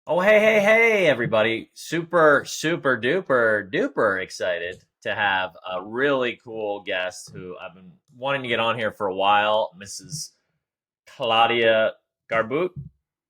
Oh, hey, everybody. Super duper excited to have a really cool guest who I've been wanting to get on here for a while, Mrs. Claudia Garbutt.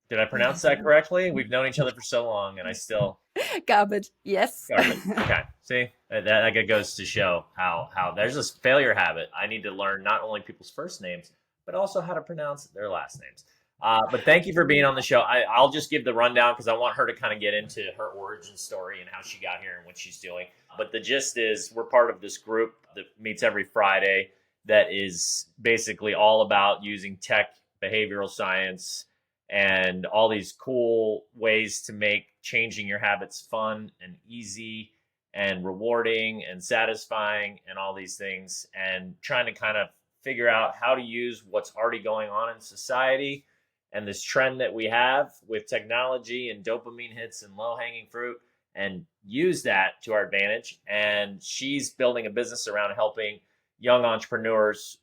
Did I pronounce that correctly? We've known each other for so long and I still Garbage. Yes. Garbutt. Okay. See? That goes to show how there's this failure habit. I need to learn not only people's first names, but also how to pronounce their last names. But thank you for being on the show. I'll just give the rundown because I want her to kind of get into her origin story and how she got here and what she's doing. But the gist is we're part of this group that meets every Friday that is basically all about using tech, behavioral science, and all these cool ways to make changing your habits fun and easy and rewarding and satisfying and all these things, and trying to kind of figure out how to use what's already going on in society and this trend that we have with technology and dopamine hits and low hanging fruit and use that to our advantage. And she's building a business around helping young entrepreneurs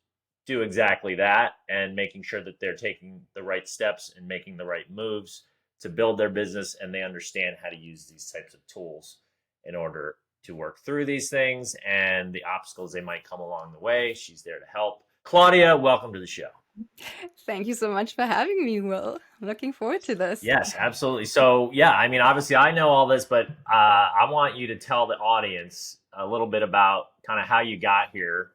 do exactly that and making sure that they're taking the right steps and making the right moves to build their business, and they understand how to use these types of tools in order to work through these things and the obstacles they might come along the way. She's there to help. Claudia, welcome to the show. Thank you so much for having me, Will. Looking forward to this. Yes, absolutely. So, yeah, I mean, obviously, I know all this, but I want you to tell the audience a little bit about kind of how you got here,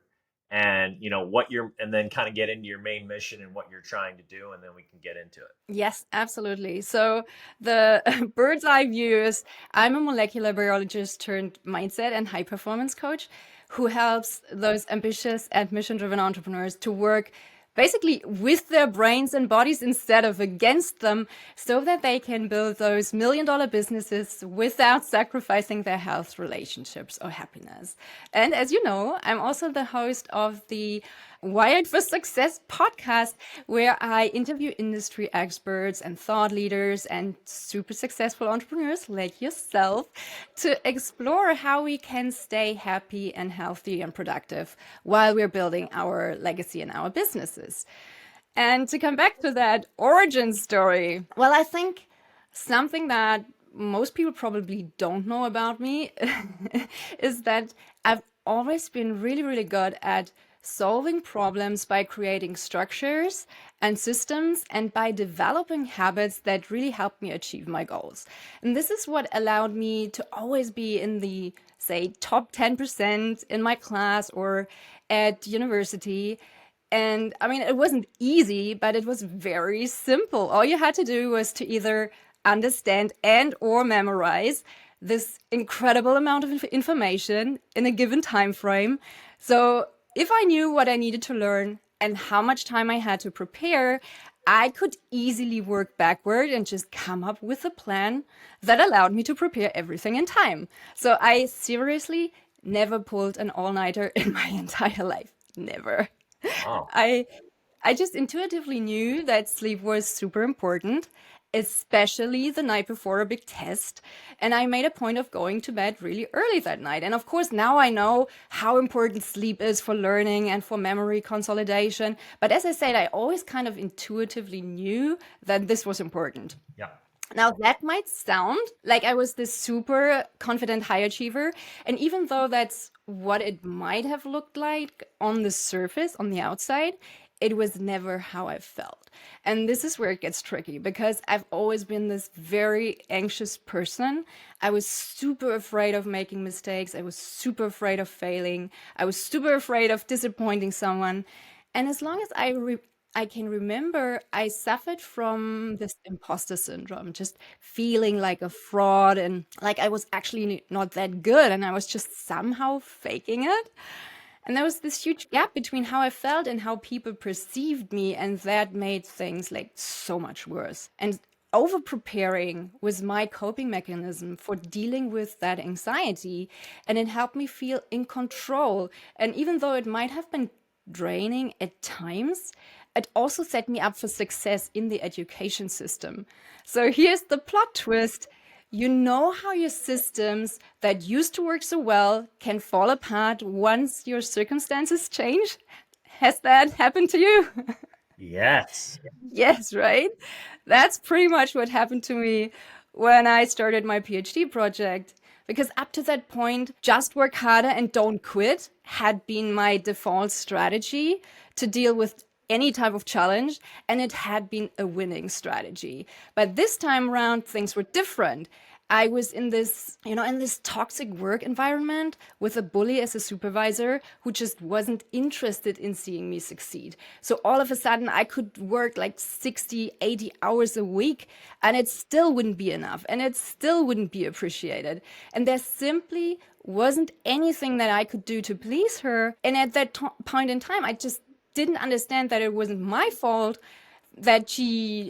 and and then kind of get into your main mission and what you're trying to do, and then we can get into it. Yes, absolutely. So the bird's eye view is I'm a molecular biologist turned mindset and high performance coach who helps those ambitious and mission driven entrepreneurs to work basically with their brains and bodies instead of against them, so that they can build those $1 million businesses without sacrificing their health, relationships, or happiness. And as you know, I'm also the host of the Wired for Success podcast, where I interview industry experts and thought leaders and super successful entrepreneurs like yourself to explore how we can stay happy and healthy and productive while we're building our legacy and our businesses. And to come back to that origin story, well, I think something that most people probably don't know about me is that I've always been really, really good at solving problems by creating structures and systems and by developing habits that really help me achieve my goals. And this is what allowed me to always be in the, say, top 10% in my class or at university. And I mean, it wasn't easy, but it was very simple. All you had to do was to either understand and or memorize this incredible amount of information in a given time frame. So if I knew what I needed to learn and how much time I had to prepare, I could easily work backward and just come up with a plan that allowed me to prepare everything in time. So I seriously never pulled an all-nighter in my entire life. Never. Wow. I I just intuitively knew that sleep was super important, especially the night before a big test. And I made a point of going to bed really early that night. And of course, now I know how important sleep is for learning and for memory consolidation. But as I said, I always kind of intuitively knew that this was important. Yeah. Now, that might sound like I was this super confident high achiever. And even though that's what it might have looked like on the surface, on the outside, it was never how I felt. And this is where it gets tricky because I've always been this very anxious person. I was super afraid of making mistakes. I was super afraid of failing. I was super afraid of disappointing someone. And as long as I can remember, I suffered from this imposter syndrome, just feeling like a fraud and like I was actually not that good and I was just somehow faking it. And there was this huge gap between how I felt and how people perceived me, and that made things like so much worse. And over preparing was my coping mechanism for dealing with that anxiety, and it helped me feel in control. And even though it might have been draining at times, it also set me up for success in the education system. So here's the plot twist. You know how your systems that used to work so well can fall apart once your circumstances change? Has that happened to you? Yes. Yes, right? That's pretty much what happened to me when I started my PhD project. Because up to that point, just work harder and don't quit had been my default strategy to deal with any type of challenge, and it had been a winning strategy. But this time around, things were different. I was in this, in this toxic work environment with a bully as a supervisor who just wasn't interested in seeing me succeed. So all of a sudden, I could work like 60, 80 hours a week, and it still wouldn't be enough, and it still wouldn't be appreciated. And there simply wasn't anything that I could do to please her. And at that point in time, I just didn't understand that it wasn't my fault, that she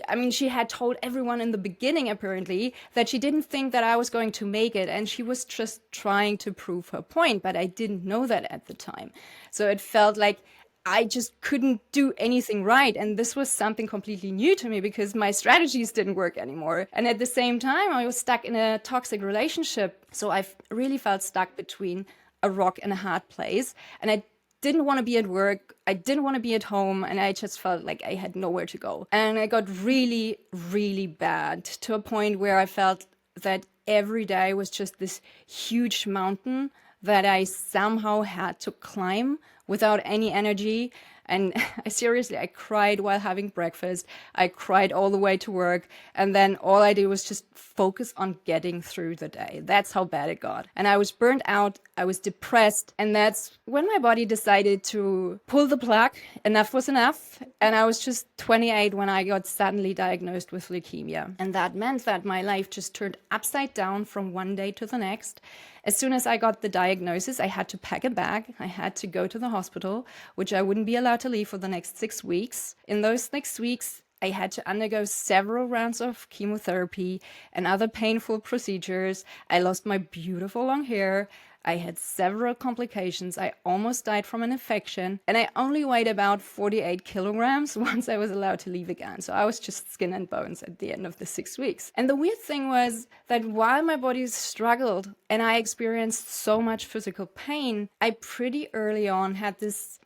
had told everyone in the beginning, apparently, that she didn't think that I was going to make it. And she was just trying to prove her point. But I didn't know that at the time. So it felt like I just couldn't do anything right. And this was something completely new to me because my strategies didn't work anymore. And at the same time, I was stuck in a toxic relationship. So I really felt stuck between a rock and a hard place. And I didn't want to be at work. I didn't want to be at home. And I just felt like I had nowhere to go. And I got really, really bad to a point where I felt that every day was just this huge mountain that I somehow had to climb without any energy. And I cried while having breakfast. I cried all the way to work. And then all I did was just focus on getting through the day. That's how bad it got. And I was burnt out. I was depressed. And that's when my body decided to pull the plug. Enough was enough. And I was just 28 when I got suddenly diagnosed with leukemia. And that meant that my life just turned upside down from one day to the next. As soon as I got the diagnosis, I had to pack a bag. I had to go to the hospital, which I wouldn't be allowed to leave for the next 6 weeks. In those 6 weeks, I had to undergo several rounds of chemotherapy and other painful procedures. I lost my beautiful long hair. I had several complications. I almost died from an infection. And I only weighed about 48 kilograms once I was allowed to leave again. So I was just skin and bones at the end of the 6 weeks. And the weird thing was that while my body struggled and I experienced so much physical pain, I pretty early on had this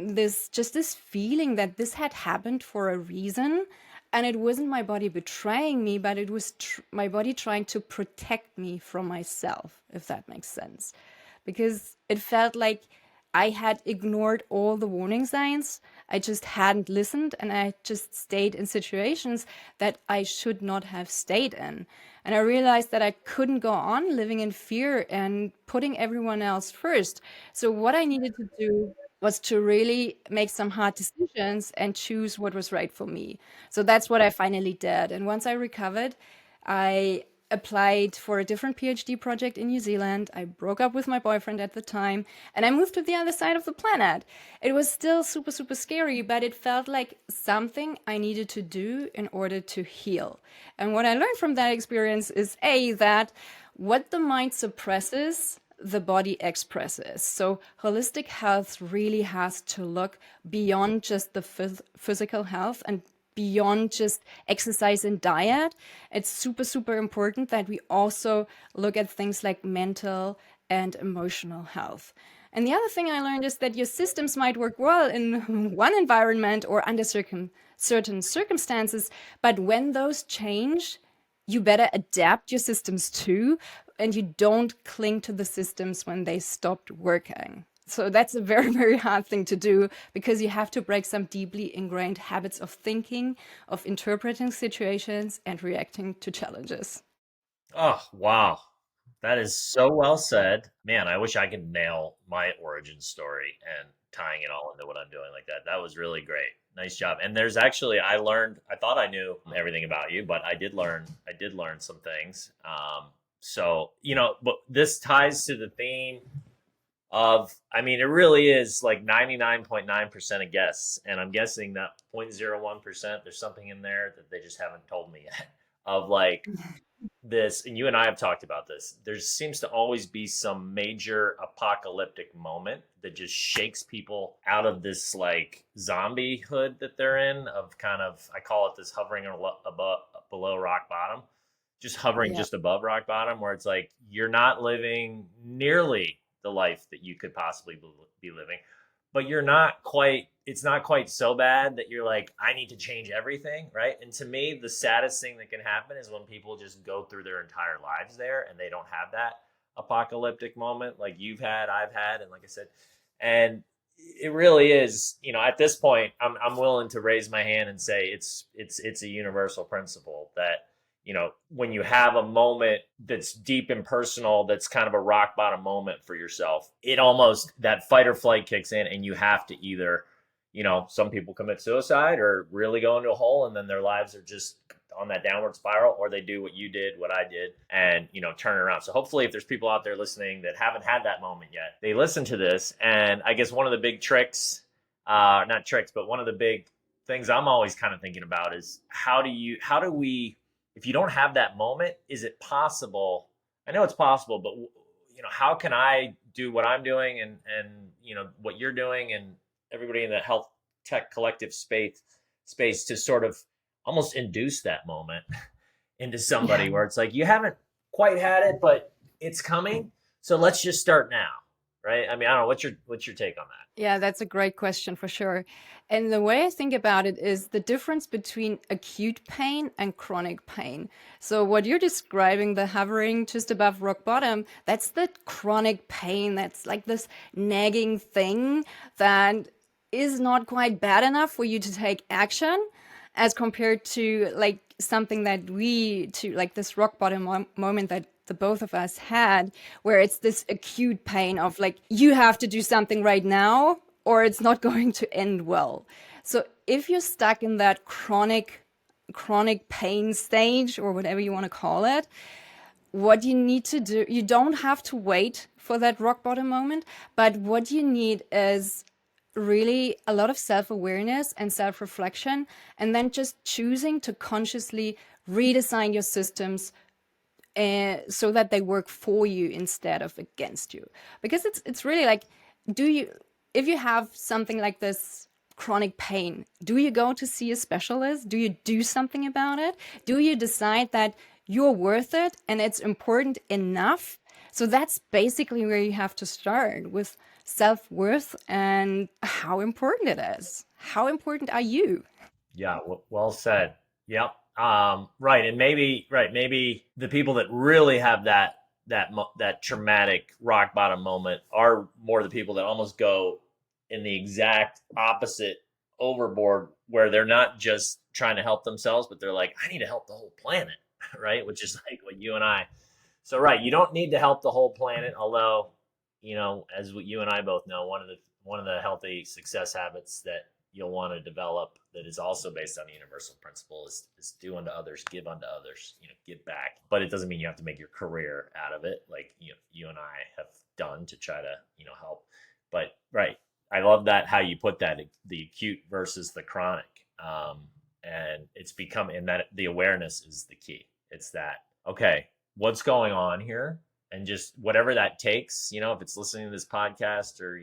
feeling that this had happened for a reason. And it wasn't my body betraying me, but it was my body trying to protect me from myself, if that makes sense. Because it felt like I had ignored all the warning signs. I just hadn't listened, and I just stayed in situations that I should not have stayed in. And I realized that I couldn't go on living in fear and putting everyone else first. So what I needed to do was to really make some hard decisions and choose what was right for me. So that's what I finally did. And once I recovered, I applied for a different PhD project in New Zealand. I broke up with my boyfriend at the time, and I moved to the other side of the planet. It was still super, super scary, but it felt like something I needed to do in order to heal. And what I learned from that experience is that what the mind suppresses, the body expresses. So holistic health really has to look beyond just the physical health and beyond just exercise and diet. It's super, super important that we also look at things like mental and emotional health. And the other thing I learned is that your systems might work well in one environment or under certain circumstances, but when those change, you better adapt your systems too, and you don't cling to the systems when they stopped working. So that's a very, very hard thing to do because you have to break some deeply ingrained habits of thinking, of interpreting situations, and reacting to challenges. Oh, wow. That is so well said. Man, I wish I could nail my origin story and tying it all into what I'm doing like that. That was really great. Nice job. And there's actually, I thought I knew everything about you, but I did learn some things. So, but this ties to the theme of, I mean, it really is like 99.9% of guests. And I'm guessing that 0.01%, there's something in there that they just haven't told me yet of like, this, and you and I have talked about this. There seems to always be some major apocalyptic moment that just shakes people out of this like zombie hood that they're in, of kind of, I call it this hovering above, below rock bottom, just hovering Yeah. just above rock bottom, where it's like you're not living nearly the life that you could possibly be living, but you're not quite it's not quite so bad that you're like, I need to change everything, right? And to me, the saddest thing that can happen is when people just go through their entire lives there and they don't have that apocalyptic moment like you've had, I've had, and like I said, and it really is, at this point, I'm willing to raise my hand and say it's a universal principle that, when you have a moment that's deep and personal, that's kind of a rock bottom moment for yourself, it almost, that fight or flight kicks in, and you have to either, some people commit suicide or really go into a hole, and then their lives are just on that downward spiral, or they do what you did, what I did, and turn it around. So hopefully, if there's people out there listening that haven't had that moment yet, they listen to this. And I guess one of the big tricks, not tricks, but one of the big things I'm always kind of thinking about is how do we, if you don't have that moment, is it possible? I know it's possible, but how can I do what I'm doing and what you're doing and everybody in the health tech collective space to sort of almost induce that moment into somebody where it's like, you haven't quite had it, but it's coming. So let's just start now. Right. I mean, I don't know. What's your take on that? Yeah, that's a great question for sure. And the way I think about it is the difference between acute pain and chronic pain. So what you're describing, the hovering just above rock bottom, that's the chronic pain. That's like this nagging thing that is not quite bad enough for you to take action, as compared to like something that like this rock bottom moment that the both of us had, where it's this acute pain of like, you have to do something right now or it's not going to end well. So if you're stuck in that chronic pain stage, or whatever you want to call it, what you need to do, you don't have to wait for that rock bottom moment, but what you need is really a lot of self-awareness and self-reflection, and then just choosing to consciously redesign your systems so that they work for you instead of against you. Because it's really like, if you have something like this chronic pain, do you go to see a specialist? Do you do something about it? Do you decide that you're worth it and it's important enough? So that's basically where you have to start, with self-worth and how important it is. How important are you? Yeah, well said. Yep. Right, and maybe the people that really have that traumatic rock bottom moment are more the people that almost go in the exact opposite overboard, where they're not just trying to help themselves, but they're like, I need to help the whole planet, right? Which is like what you and I. So right, you don't need to help the whole planet, although, as what you and I both know, one of the healthy success habits that you'll want to develop that is also based on the universal principle is do unto others, give unto others, give back. But it doesn't mean you have to make your career out of it, like you and I have done to try to help. But right, I love that how you put that, the acute versus the chronic, and it's become, in that the awareness is the key. It's that, okay, what's going on here, and just whatever that takes, if it's listening to this podcast or,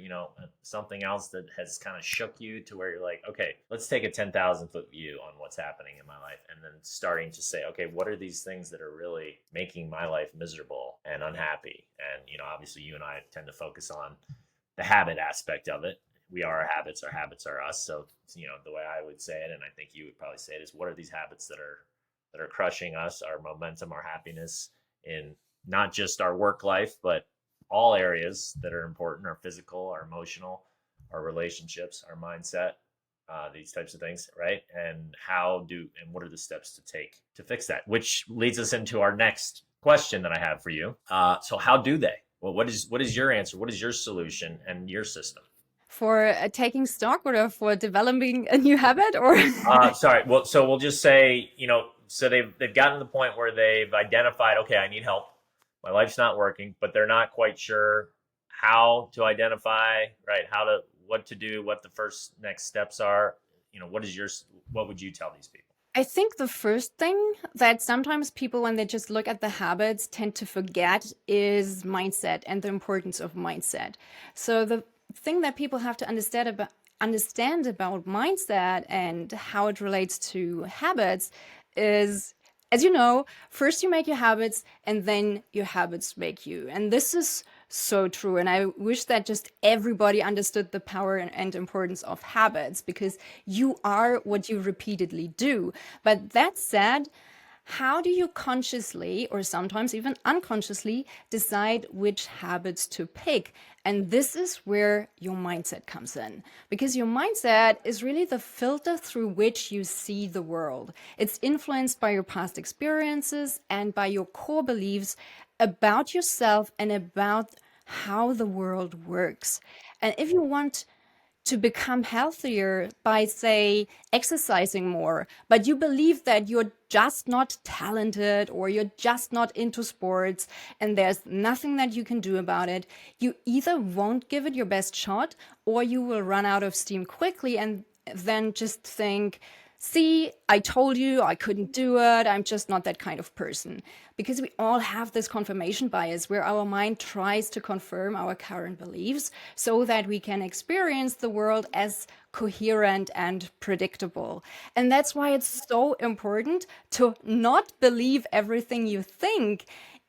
something else that has kind of shook you to where you're like, okay, let's take a 10,000 foot view on what's happening in my life. And then starting to say, okay, what are these things that are really making my life miserable and unhappy? And, obviously you and I tend to focus on the habit aspect of it. We are our habits are us. So, the way I would say it, and I think you would probably say it, is what are these habits that are crushing us, our momentum, our happiness in not just our work life, but all areas that are important: our physical, our emotional, our relationships, our mindset, these types of things, right? And what are the steps to take to fix that? Which leads us into our next question that I have for you. So how do they? Well, what is your answer? What is your solution and your system? For taking stock, or for developing a new habit, or sorry. Well, so we'll just say, so they've gotten to the point where they've identified, okay, I need help. My life's not working, but they're not quite sure how to identify, right? What to do, what the first next steps are. What would you tell these people? I think the first thing that sometimes people, when they just look at the habits, tend to forget is mindset and the importance of mindset. So the thing that people have to understand about mindset and how it relates to habits is, as you know, first you make your habits and then your habits make you. And this is so true. And I wish that just everybody understood the power and importance of habits, because you are what you repeatedly do. But that said, how do you consciously, or sometimes even unconsciously, decide which habits to pick? And this is where your mindset comes in, because your mindset is really the filter through which you see the world. It's influenced by your past experiences and by your core beliefs about yourself and about how the world works. And if you want to become healthier by, say, exercising more, but you believe that you're just not talented or you're just not into sports and there's nothing that you can do about it, you either won't give it your best shot or you will run out of steam quickly and then just think, see, I told you I couldn't do it. I'm just not that kind of person. Because we all have this confirmation bias where our mind tries to confirm our current beliefs so that we can experience the world as coherent and predictable. And that's why it's so important to not believe everything you think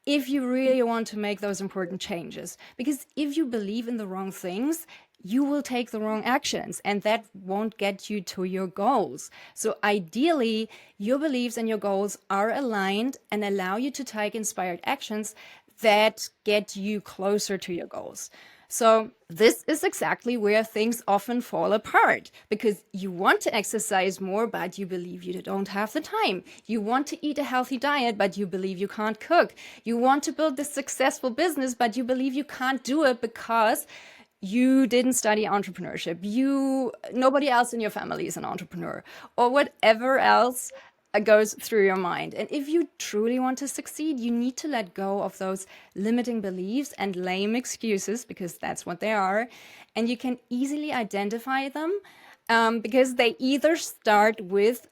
if you really want to make those important changes. Because if you believe in the wrong things, you will take the wrong actions and that won't get you to your goals. So ideally, your beliefs and your goals are aligned and allow you to take inspired actions that get you closer to your goals. So this is exactly where things often fall apart, because you want to exercise more, but you believe you don't have the time. You want to eat a healthy diet, but you believe you can't cook. You want to build this successful business, but you believe you can't do it because you didn't study entrepreneurship. Nobody else in your family is an entrepreneur, or whatever else goes through your mind. And if you truly want to succeed, you need to let go of those limiting beliefs and lame excuses, because that's what they are. And you can easily identify them because they either start with,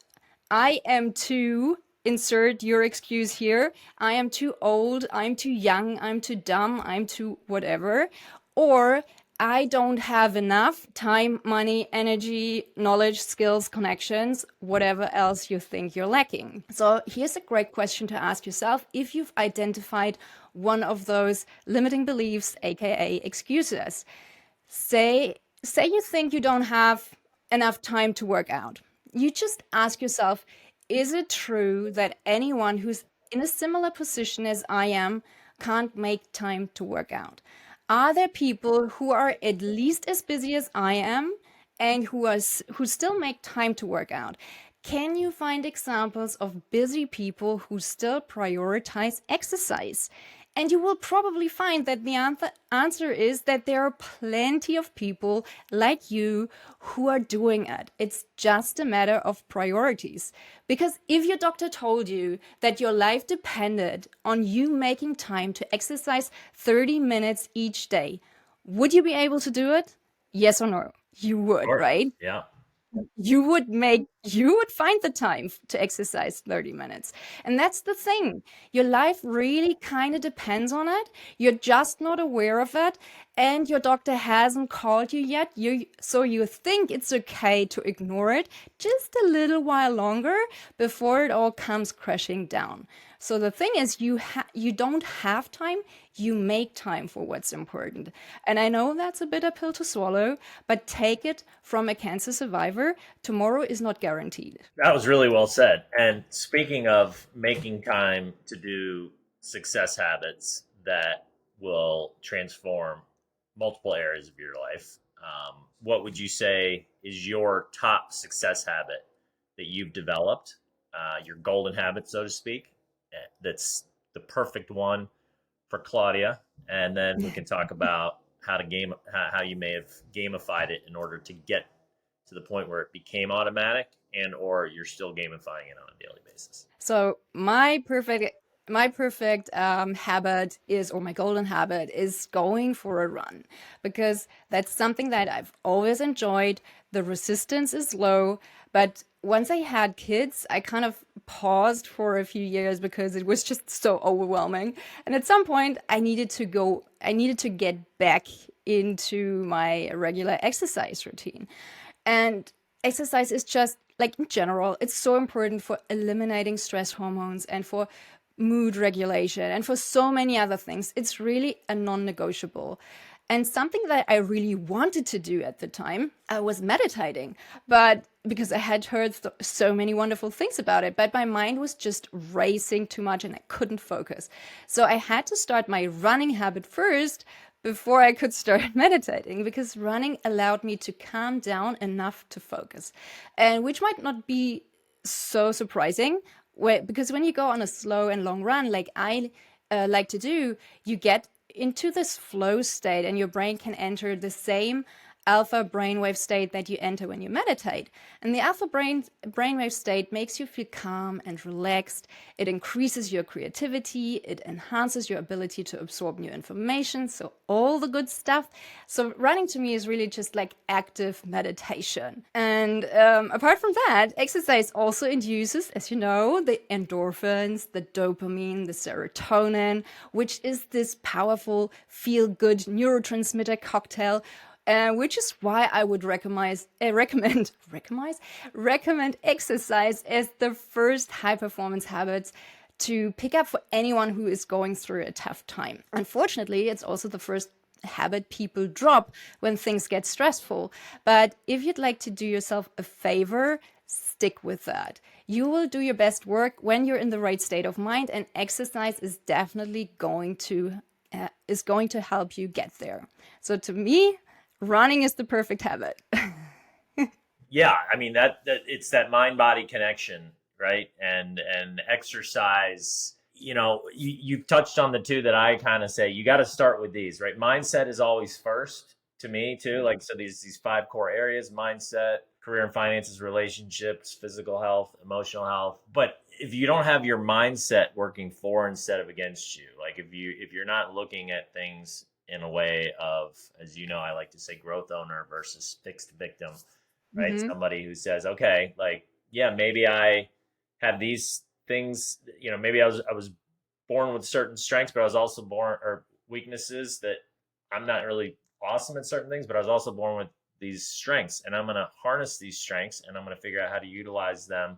I am too, insert your excuse here, I am too old, I'm too young, I'm too dumb, I'm too whatever, or I don't have enough time, money, energy, knowledge, skills, connections, whatever else you think you're lacking. So here's a great question to ask yourself if you've identified one of those limiting beliefs, aka excuses. Say you think you don't have enough time to work out. You just ask yourself, is it true that anyone who's in a similar position as I am can't make time to work out? Are there people who are at least as busy as I am and who still make time to work out? Can you find examples of busy people who still prioritize exercise? And you will probably find that the answer is that there are plenty of people like you who are doing it. It's just a matter of priorities. Because if your doctor told you that your life depended on you making time to exercise 30 minutes each day, would you be able to do it? Yes or no? You would, Sure. right? Yeah. You would find the time to exercise 30 minutes. And that's the thing. Your life really kind of depends on it. You're just not aware of it. And your doctor hasn't called you yet. So you think it's okay to ignore it just a little while longer before it all comes crashing down. So the thing is, you don't have time, you make time for what's important. And I know that's a bitter pill to swallow, but take it from a cancer survivor. Tomorrow is not guaranteed. That was really well said. And speaking of making time to do success habits that will transform multiple areas of your life, what would you say is your top success habit that you've developed, your golden habit, so to speak, that's the perfect one for Claudia? And then we can talk about how you may have gamified it in order to get to the point where it became automatic, and or you're still gamifying it on a daily basis. So my perfect habit is, or my golden habit is, going for a run, because that's something that I've always enjoyed. The resistance is low, but once I had kids, I kind of paused for a few years because it was just so overwhelming. And at some point, I needed to get back into my regular exercise routine. And exercise is just, like, in general, it's so important for eliminating stress hormones and for mood regulation, and for so many other things. It's really a non-negotiable. And something that I really wanted to do at the time, I was meditating, but because I had heard so many wonderful things about it, but my mind was just racing too much and I couldn't focus. So I had to start my running habit first before I could start meditating, because running allowed me to calm down enough to focus. And which might not be so surprising, because when you go on a slow and long run, like I like to do, you get into this flow state and your brain can enter the same alpha brainwave state that you enter when you meditate. And the alpha brainwave state makes you feel calm and relaxed. It increases your creativity. It enhances your ability to absorb new information. So all the good stuff. So running to me is really just like active meditation. And apart from that, exercise also induces, as you know, the endorphins, the dopamine, the serotonin, which is this powerful feel-good neurotransmitter cocktail, which is why I would recommend exercise as the first high performance habit to pick up for anyone who is going through a tough time. Unfortunately, it's also the first habit people drop when things get stressful. But if you'd like to do yourself a favor, stick with that. You will do your best work when you're in the right state of mind, and exercise is definitely going to help you get there. So to me, running is the perfect habit. Yeah, I mean that it's that mind body connection, right? And exercise. You've touched on the two that I kind of say you got to start with these, right? Mindset is always first to me too. Like, so these 5 core areas: mindset, career and finances, relationships, physical health, emotional health. But if you don't have your mindset working for instead of against you, like if you're not looking at things in a way of, as you know, I like to say, growth owner versus fixed victim, right? Mm-hmm. Somebody who says, okay, like, yeah, maybe I have these things, maybe I was born with certain strengths, but I was also born, or weaknesses, that I'm not really awesome at certain things, but I was also born with these strengths, and I'm going to harness these strengths and I'm going to figure out how to utilize them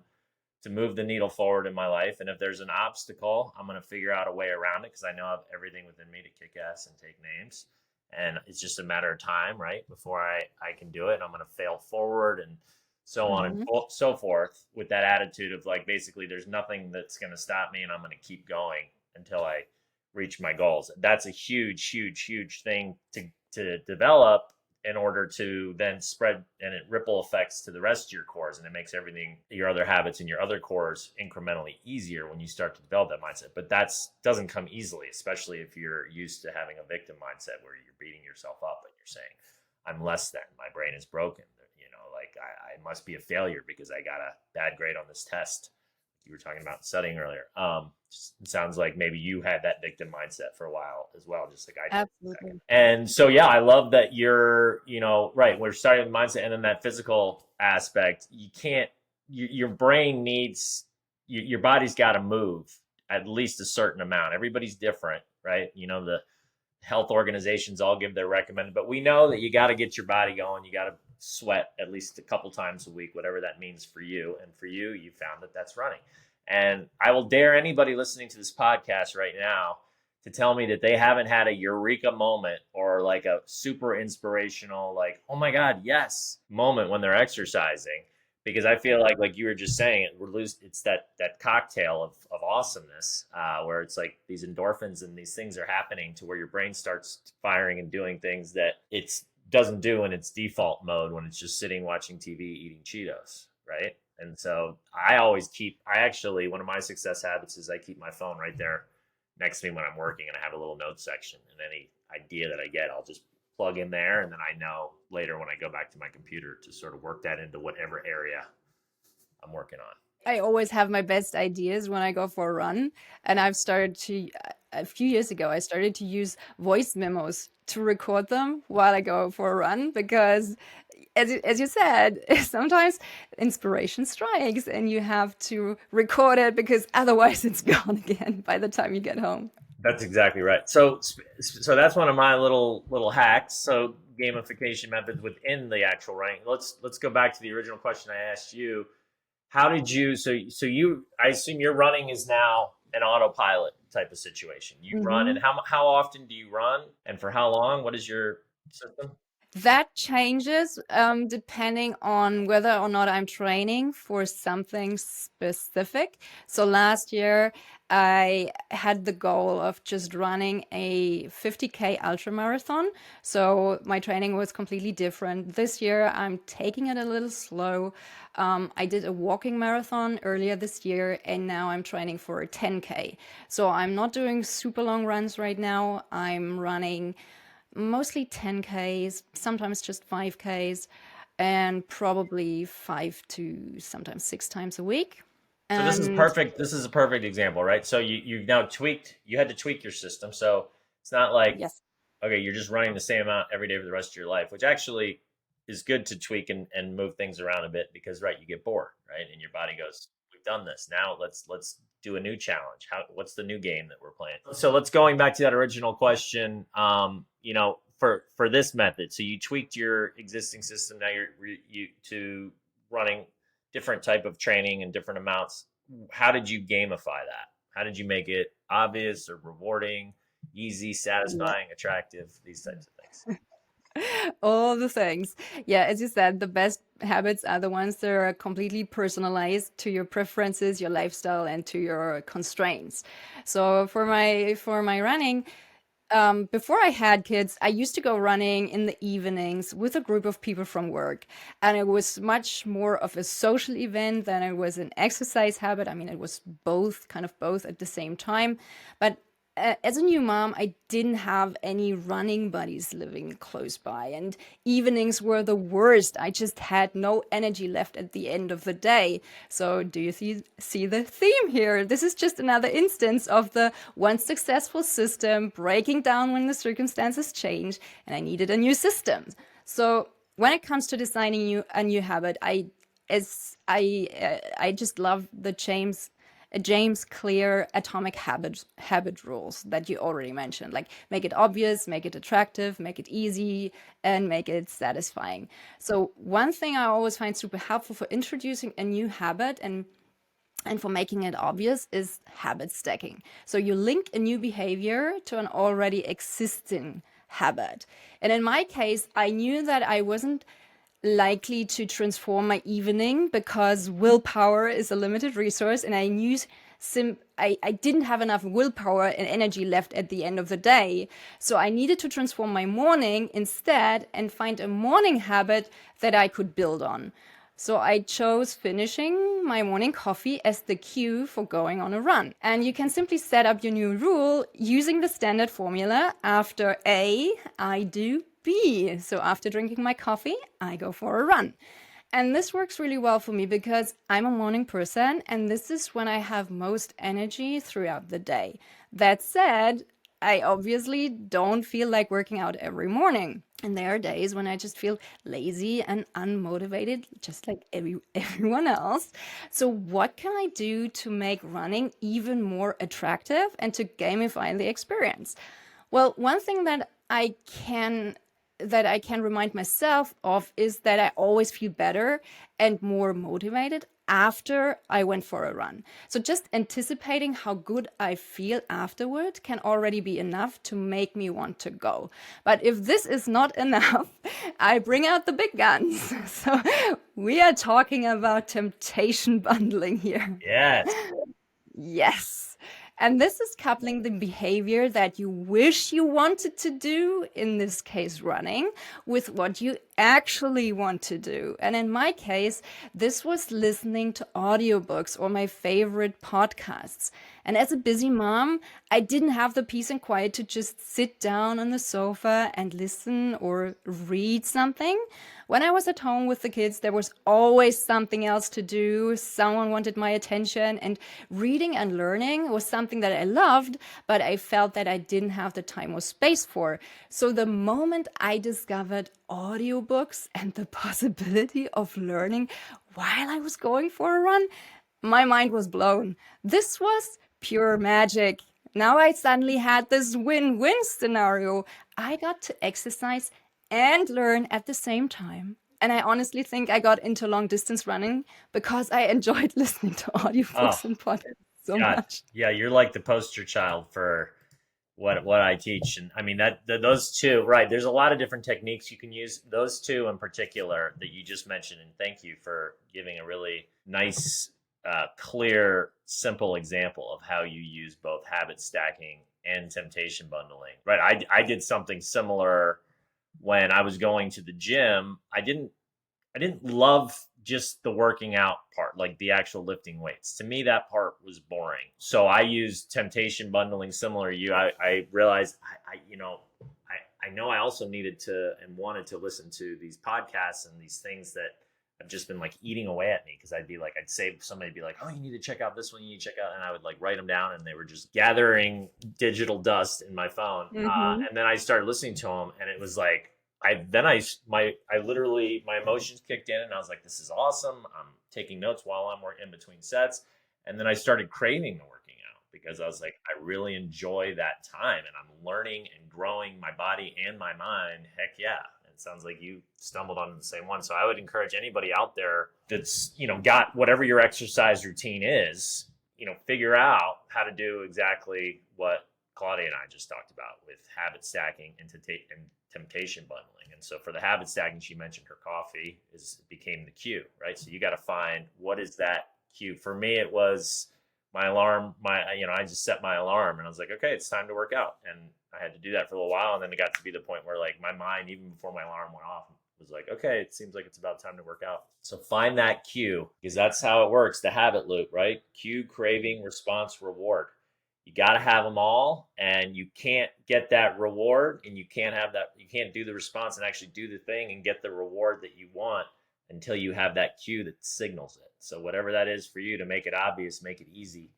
to move the needle forward in my life. And if there's an obstacle, I'm going to figure out a way around it, because I know I have everything within me to kick ass and take names. And it's just a matter of time, right, before I can do it. And I'm going to fail forward, and so on and so forth, with that attitude of like, basically, there's nothing that's going to stop me, and I'm going to keep going until I reach my goals. That's a huge, huge, huge thing to develop, in order to then spread, and it ripple effects to the rest of your cores, and it makes everything, your other habits and your other cores, incrementally easier when you start to develop that mindset. But that doesn't come easily, especially if you're used to having a victim mindset where you're beating yourself up and you're saying, I'm less than, my brain is broken, like I must be a failure because I got a bad grade on this test. You were talking about studying earlier. It sounds like maybe you had that victim mindset for a while as well, just like I did. Absolutely. And so, yeah, I love that you're, right. We're starting with mindset, and then that physical aspect. You can't, your brain needs, your body's got to move at least a certain amount. Everybody's different, right? The health organizations all give their recommended, but we know that you got to get your body going. You got to sweat at least a couple times a week, whatever that means for you. And for you, you found that that's running. And I will dare anybody listening to this podcast right now to tell me that they haven't had a eureka moment, or like a super inspirational, like, oh my God, yes, moment when they're exercising. Because I feel like you were just saying, it's that cocktail of awesomeness, where it's like these endorphins and these things are happening to where your brain starts firing and doing things that it doesn't do in its default mode when it's just sitting watching TV eating Cheetos, right? And so one of my success habits is I keep my phone right there next to me when I'm working, and I have a little notes section, and any idea that I get, I'll just plug in there, and then I know later when I go back to my computer to sort of work that into whatever area I'm working on. I always have my best ideas when I go for a run. And a few years ago, I started to use voice memos to record them while I go for a run, because as you said, sometimes inspiration strikes and you have to record it, because otherwise it's gone again by the time you get home. That's exactly right. So that's one of my little hacks. So gamification methods within the actual running. Let's go back to the original question I asked you. How did you? I assume your running is now an autopilot type of situation. You run, and Mhm. how often do you run, and for how long? What is your system? That changes depending on whether or not I'm training for something specific. So last year, I had the goal of just running a 50K ultra marathon. So my training was completely different. This year, I'm taking it a little slow. I did a walking marathon earlier this year, and now I'm training for a 10K. So I'm not doing super long runs right now. I'm running mostly 10Ks, sometimes just 5Ks, and probably 5 to sometimes 6 times a week. So this is And perfect. This is a perfect example, right? So you've now tweaked. You had to tweak your system. So it's not like, yes, okay, you're just running the same amount every day for the rest of your life, which actually is good to tweak and move things around a bit because, right, you get bored, right, and your body goes, we've done this. Now let's do a new challenge. What's the new game that we're playing? So let's going back to that original question. For this method, so you tweaked your existing system. Now you to running different type of training and different amounts. How did you gamify that? How did you make it obvious or rewarding, easy, yeah, satisfying, attractive, these types of things? all the things. Yeah, as you said, the best habits are the ones that are completely personalized to your preferences, your lifestyle, and to your constraints. So for my running, before I had kids, I used to go running in the evenings with a group of people from work. And it was much more of a social event than it was an exercise habit. I mean, it was both, kind of both at the same time. But as a new mom, I didn't have any running buddies living close by, and evenings were the worst. I just had no energy left at the end of the day. So, do you see the theme here? This is just another instance of the once successful system breaking down when the circumstances change, and I needed a new system. So, when it comes to designing a new habit, I just love the James Clear atomic habit rules that you already mentioned. Like, make it obvious, make it attractive, make it easy, and make it satisfying. So one thing I always find super helpful for introducing a new habit and for making it obvious is habit stacking. So you link a new behavior to an already existing habit. And in my case, I knew that I wasn't likely to transform my evening because willpower is a limited resource, and I knew I didn't have enough willpower and energy left at the end of the day. So I needed to transform my morning instead and find a morning habit that I could build on. So I chose finishing my morning coffee as the cue for going on a run. And you can simply set up your new rule using the standard formula. After A, I do B. So after drinking my coffee, I go for a run. And this works really well for me because I'm a morning person, and this is when I have most energy throughout the day. That said, I obviously don't feel like working out every morning. And there are days when I just feel lazy and unmotivated, just like everyone else. So, what can I do to make running even more attractive and to gamify the experience? Well, one thing that I can remind myself of is that I always feel better and more motivated after I went for a run. So just anticipating how good I feel afterward can already be enough to make me want to go. But if this is not enough, I bring out the big guns. So we are talking about temptation bundling here. Yes. Yes. And this is coupling the behavior that you wish you wanted to do, in this case running, with what you actually want to do. And in my case, this was listening to audiobooks or my favorite podcasts. And as a busy mom, I didn't have the peace and quiet to just sit down on the sofa and listen or read something. When I was at home with the kids, there was always something else to do. Someone wanted my attention, and reading and learning was something that I loved, but I felt that I didn't have the time or space for. So the moment I discovered audiobooks and the possibility of learning while I was going for a run, my mind was blown. This was pure magic. Now I suddenly had this win-win scenario. I got to exercise and learn at the same time. And I honestly think I got into long distance running because I enjoyed listening to Oh, audiobooks and podcasts. so Yeah, much. yeah, you're like the poster child for what I teach, and I mean those two, right? There's a lot of different techniques you can use. Those two in particular that you just mentioned, and thank you for giving a really nice, clear, simple example of how you use both habit stacking and temptation bundling. Right? I did something similar when I was going to the gym. I didn't love just the working out part, like the actual lifting weights. To me, that part was boring. So I used temptation bundling similar to you. I realized I know I also needed to and wanted to listen to these podcasts and these things that have just been like eating away at me, because I'd say somebody would be like, oh, you need to check out this one, you need to check out, and I would like write them down, and they were just gathering digital dust in my phone. Hmm. And then I started listening to them, and it was like I literally my emotions kicked in, and I was like, this is awesome. I'm taking notes while I'm working in between sets, and then I started craving the working out because I was like, I really enjoy that time, and I'm learning and growing my body and my mind. Heck yeah! It sounds like you stumbled on the same one. So I would encourage anybody out there that's got whatever your exercise routine is, figure out how to do exactly what Claudia and I just talked about with habit stacking and temptation bundling. And so for the habit stacking, she mentioned her coffee became the cue, right? So you got to find what is that cue. For me, it was my alarm. I just set my alarm, and I was like, okay, it's time to work out. And I had to do that for a little while, and then it got to be the point where like my mind, even before my alarm went off, was like, okay, it seems like it's about time to work out. So find that cue, because that's how it works. The habit loop, right? Cue, craving, response, reward. You got to have them all, and you can't get that reward, and you can't do the response and actually do the thing and get the reward that you want until you have that cue that signals it. So whatever that is for you, to make it obvious, make it easy,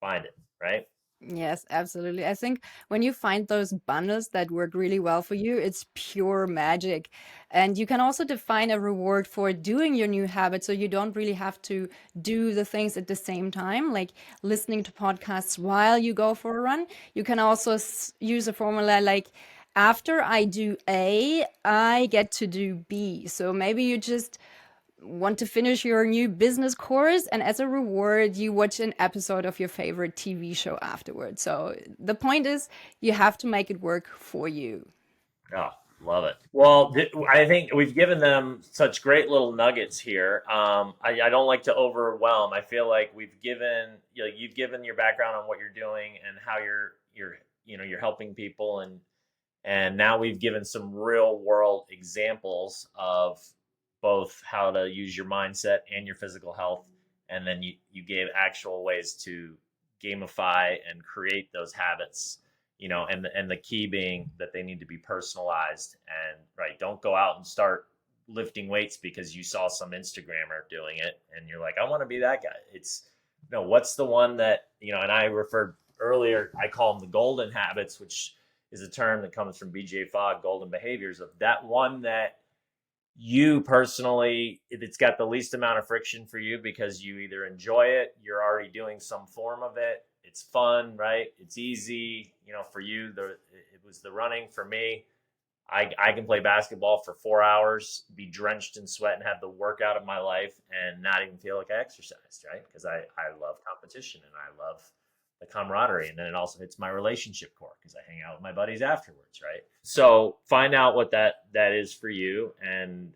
find it, right? Yes, absolutely. I think when you find those bundles that work really well for you, it's pure magic. And you can also define a reward for doing your new habit so you don't really have to do the things at the same time, like listening to podcasts while you go for a run. You can also use a formula like, after I do A, I get to do B. So maybe you just want to finish your new business course, and as a reward you watch an episode of your favorite TV show afterwards. So the point is, you have to make it work for you. Oh, love it. Well, I think we've given them such great little nuggets here. I don't like to overwhelm. I feel like you've given your background on what you're doing and how you're helping people, and now we've given some real world examples of both how to use your mindset and your physical health. And then you gave actual ways to gamify and create those habits, and the key being that they need to be personalized. And right, don't go out and start lifting weights because you saw some Instagrammer doing it and you're like, I want to be that guy. It's no, what's the one that, and I referred earlier, I call them the golden habits, which is a term that comes from BJ Fogg, golden behaviors, of that one that you personally, it's got the least amount of friction for you because you either enjoy it, you're already doing some form of it, it's fun, right? It's easy. For you, it was the running. For me, I can play basketball for 4 hours, be drenched in sweat, and have the workout of my life, and not even feel like I exercised, right? Because I love competition and I love the camaraderie, and then it also hits my relationship core because I hang out with my buddies afterwards, right? So find out what that is for you, and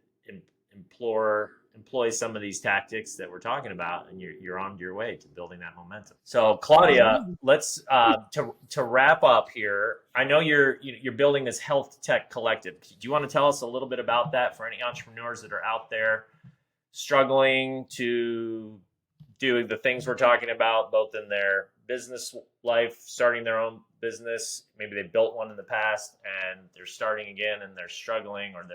employ some of these tactics that we're talking about, and you're on your way to building that momentum. So Claudia, Mhm. let's to wrap up here. I know you're building this health tech collective. Do you want to tell us a little bit about that for any entrepreneurs that are out there struggling to do the things we're talking about, both in their business life, starting their own business? Maybe they built one in the past and they're starting again and they're struggling, or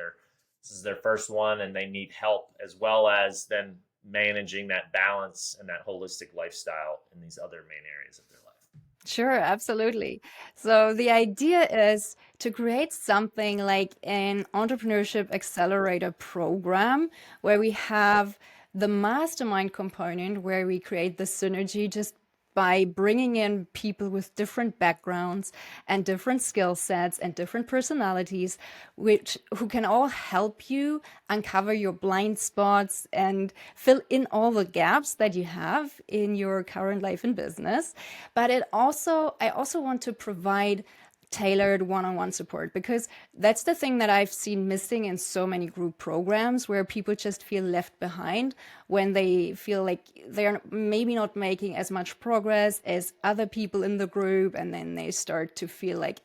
this is their first one and they need help, as well as then managing that balance and that holistic lifestyle in these other main areas of their life. Sure, absolutely. So the idea is to create something like an entrepreneurship accelerator program where we have the mastermind component where we create the synergy just by bringing in people with different backgrounds and different skill sets and different personalities, who can all help you uncover your blind spots and fill in all the gaps that you have in your current life and business. But I also want to provide tailored one-on-one support, because that's the thing that I've seen missing in so many group programs, where people just feel left behind when they feel like they're maybe not making as much progress as other people in the group, and then they start to feel like,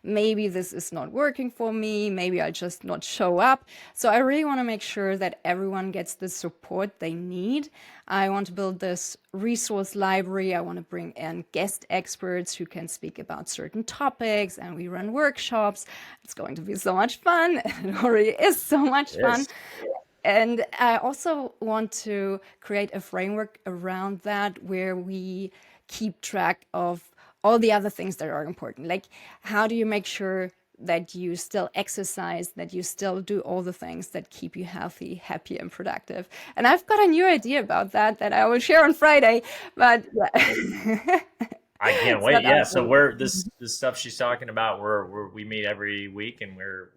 maybe this is not working for me, maybe I'll just not show up. So I really want to make sure that everyone gets the support they need. I want to build this resource library. I want to bring in guest experts who can speak about certain topics, and we run workshops. It's going to be so much fun. It already is so much fun. And I also want to create a framework around that, where we keep track of all the other things that are important. Like, how do you make sure that you still exercise, that you still do all the things that keep you healthy, happy, and productive? And I've got a new idea about that I will share on Friday. But yeah. I can't wait. Yeah. So we're this stuff she's talking about. We meet every week, and we're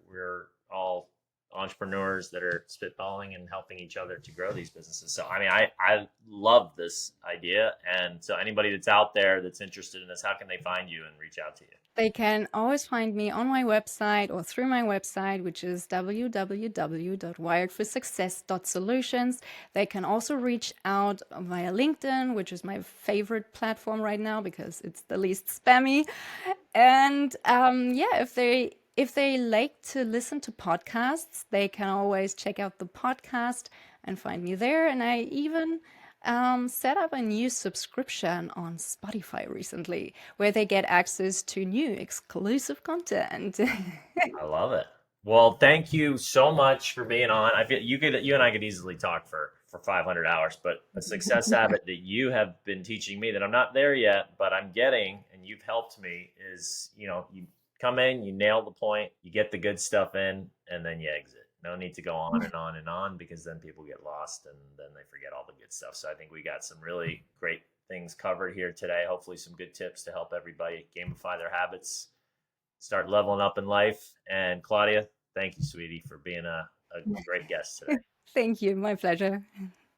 all entrepreneurs that are spitballing and helping each other to grow these businesses. So I mean, I love this idea. And so anybody that's out there that's interested in this, how can they find you and reach out to you? They can always find me on my website or through my website, which is www.wiredforsuccess.solutions. They can also reach out via LinkedIn, which is my favorite platform right now because it's the least spammy. And if they like to listen to podcasts, they can always check out the podcast and find me there. And I even set up a new subscription on Spotify recently, where they get access to new exclusive content. I love it. Well, thank you so much for being on. I feel you and I could easily talk for 500 hours, but a success habit that you have been teaching me that I'm not there yet, but I'm getting, and you've helped me, is, you come in, you nail the point, you get the good stuff in, and then you exit. No need to go on and on and on, because then people get lost and then they forget all the good stuff. So I think we got some really great things covered here today. Hopefully some good tips to help everybody gamify their habits, start leveling up in life. And Claudia, thank you, sweetie, for being a great guest today. Thank you. My pleasure.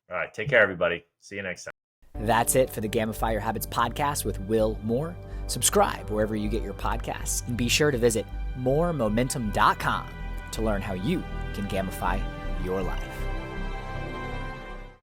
All right. Take care, everybody. See you next time. That's it for the Gamify Your Habits podcast with Will Moore. Subscribe wherever you get your podcasts, and be sure to visit moremomentum.com to learn how you can gamify your life.